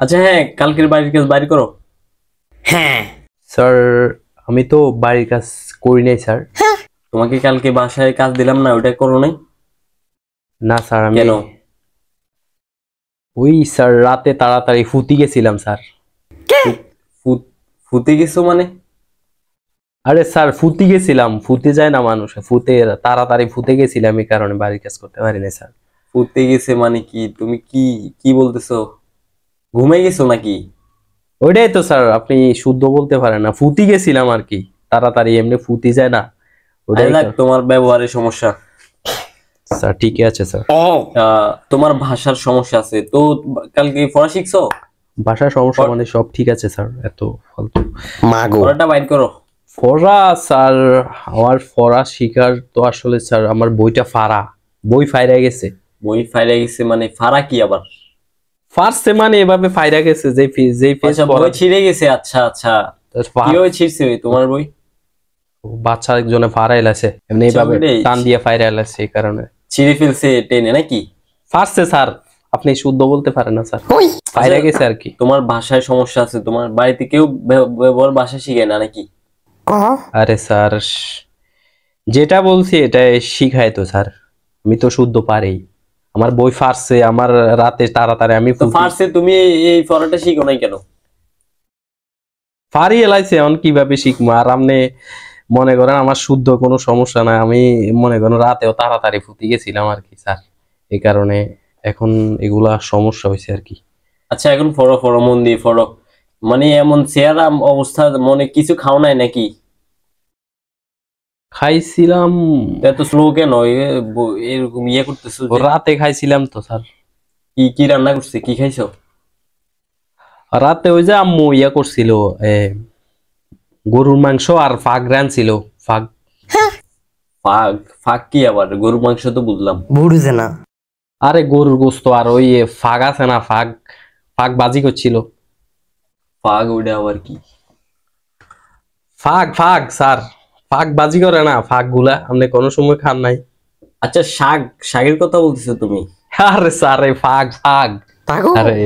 আচ্ছা হ্যাঁ, কালকের বাড়ির কাজ বাইর করো। হ্যাঁ স্যার আমি তো বাড়ির কাজ করি নাই স্যার। তোমাকে কালকে বাসায় কাজ দিলাম না, ওইটা করো নাই না স্যার আমি কেন? ওই স্যার রাতে তাড়াতাড়ি ফুটি গেছিলাম স্যার। ফুতে গেছো মানে? আরে স্যার ফুটি গেছিলাম, ফুটে যায় না মানুষ, ফুটে তাড়াতাড়ি ফুটে গেছিলাম, এই কারণে বাড়ির কাজ করতে পারি না স্যার। ফুতে গেছে মানে কি? তুমি কি কি বলতেছো? ঘুমে গেছো নাকি? ওইটাই তো স্যার, আপনি শুদ্ধ বলতে পারেন না, ফুটি গেছিলাম আর কি, তাড়াতাড়ি এমনি ফুটি যায় না ওটাই। তোমার ব্যবহারের সমস্যা স্যার ঠিকই আছে স্যার। তোমার ভাষার সমস্যা আছে তো। কালকে পড়া শিখছো? ভাষার সমস্যা মানে সব ঠিক আছে স্যার, এত ফালতু মাগো পড়াটা বাইর করো। ফরা স্যার, আমার ফরা শিকার তো আসলে স্যার আমার বইটা ফাড়া, বই ফাইরা গেছে। বই ফাইরা গেছে মানে ফাড়া কি আবার? ফার্স্টে মানে এভাবে ফাইরা গেছে যে পেজ বই ছিঁড়ে গেছে। আচ্ছা আচ্ছা, কিভাবে ছিঁড়ছে তোমার বই? বাচ্চা একজনে ফারাইলাছে এমনি এইভাবে টান দিয়ে ফাইরাইলাছে, এই কারণে ছিঁড়ে ফেলছে টেনে নাকি? ফার্স্টে স্যার আপনি শুদ্ধ বলতে পারেন না স্যার, ফাইরা গেছে আর কি। তোমার ভাষায় সমস্যা আছে, তোমার বাড়িতে কেউ ব্যবহার ভাষা শিখে না নাকি? আরে স্যার যেটা বলছি এটা শিখায় তো স্যার, আমি তো শুদ্ধ পারি। আমার বই ফার্সে, আমার রাতে তাড়াতাড়ি আমি তো ফার্সে তুমি এই পড়াটা শিখো নাই কেন? ফারি এলাইছে, এখন কিভাবে শিখবো? আর আপনি মনে করেন আমার শুদ্ধ কোনো সমস্যা নাই, আমি মনে করেন রাতেও তাড়াতাড়ি ফুটি গেছিলাম আর কি স্যার, এই কারণে এখন এগুলা সমস্যা হয়েছে আর কি। আচ্ছা এখন পড়ো পড়ো, মন দিয়ে পড়ো। মানে এমন চেহারা অবস্থা, মনে কিছু খাও নাই নাকি? খাইছিলাম। এত স্লো কেন এরকম ইয়ে করতেছো? রাতে খাইছিলাম তো স্যার। কি কি রান্না করছে, কি খাইছো রাতে? ওই যে আম্মু ইয়া করছিল, গরুর মাংস আর ফাগ রানছিল। ফাগ ফাগ? ফাগ কি আবার? গরুর মাংস তো বুঝলাম। বুঝে না। আরে গরুর গোস্ত আর ওই ফাগ আছে না, ফাগ, ফাগ বাজি করছিল। ফাগ ওইটা আবার কি? ফাগ ফাগ স্যার, ফাগ বাজি করে না, ফাগ গুলা আপনি কোনো সময় খান নাই? আচ্ছা শাক, শাকের কথা বলতেছো তুমি? আরে স্যার এই ফাগ ফাগ। আরে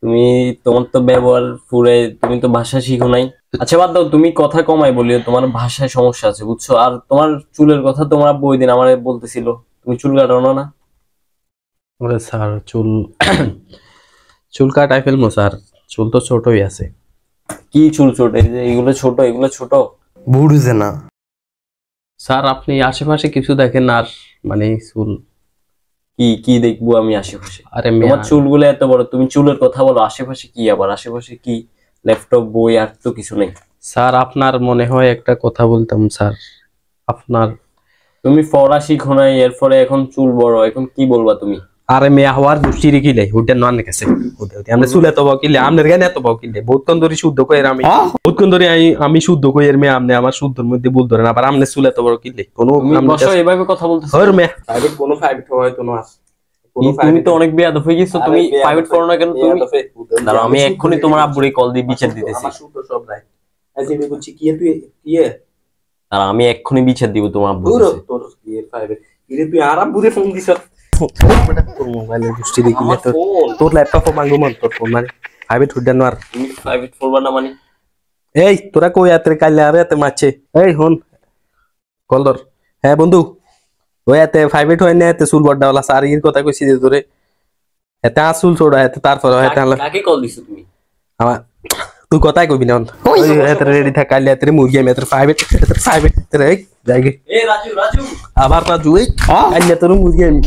তুমি, তোমার তো ব্যবহার পুরে, তুমি তো ভাষা শিখো নাই। আচ্ছা বাদ দাও, তুমি কথা কমাই বলিও, তোমার ভাষায় সমস্যা আছে বুঝছো। আর তোমার চুলের কথা তোমার আব্বু ওই দিন আমার বলতেছিল, তুমি চুল কাটানো না? ওরে স্যার চুল চুল কাটাই ফেলবো স্যার, চুল তো ছোটই আছে। কি চুল ছোট? এই যে এগুলো ছোট, এগুলো ছোট? বুঝে না স্যার আপনি আশেপাশে কিছু দেখেন আর মানে চুল কি কি দেখবো আমি আশেপাশে? আরে তোমার চুলগুলো এত বড়, তুমি চুলের কথা বলো, আশেপাশে কি আবার? আশেপাশে কি ল্যাপটপ, বই, আর তো কিছু নেই। স্যার আপনার মনে হয় একটা কথা বলতাম স্যার, আপনার তুমি পড়া শিখো নাই, এরপরে এখন চুল বড়, এখন কি বলবা তুমি? আরে মেয়া হওয়ার দুষ্টি রেখিলে হুটেন নন গেছে আমরা চুলে তো বকিলে আমনের জ্ঞান এত বকিলে বহুতক্ষণ ধরে শুদ্ধ কইর, আমি বহুতক্ষণ ধরে আমি শুদ্ধ কইর মেয়ে, আমনে আমার শুদ্ধর মধ্যে ভুল ধরেন, আবার আমনে চুলে তো বড় কিলে কোনো এভাবে কথা বলতেছো? হর মেয়া প্রাইভেট কোনো প্রাইভেট হয়তো না। তুমি তো অনেক বেয়াদব হয়ে গেছো, তুমি প্রাইভেট পড়ো না কেন তুমি? দাঁড়াও আমি এক্ষুনি তোমার আব্বুরে কল দিয়ে বিচার দিতেছি। আমার শুদ্ধ সব নাই আজকে বলছি কি তুই কি আর আমি এক্ষুনি বিচার দিব তোমার আব্বুর কাছে। তোর কি প্রাইভেট কি তুই আর আব্বুরে ফোন দিছ? তোর মোবাইলের দুষ্টি দেখিলে তোর ল্যাপটপ মাঙ্গো মন, তোর ফোন মানে প্রাইভেট হুডানো। আর তুমি প্রাইভেট পড়বা না মানে? এই তোরা কই আত্রে কাইলে আরে এতে মারছে? এই হন কল ধর। হ্যাঁ বন্ধু, ওই এতে প্রাইভেট হয় না, এতে চুল বড়ডাওয়ালা সারির কথা কইছি যে তোরে, এতে আসুল ছোড়া, এতে তারপর হয়তো কাকে কল দিছো তুমি? আমার তুই কথাই কইবি না, ওই এতে রেডি থাক, কাইলে এতে মুরগি আমি এতে প্রাইভেট এতে যাইগে। এ রাজু রাজু আবার রাজু এই কাইলে তোর মুরগি আমি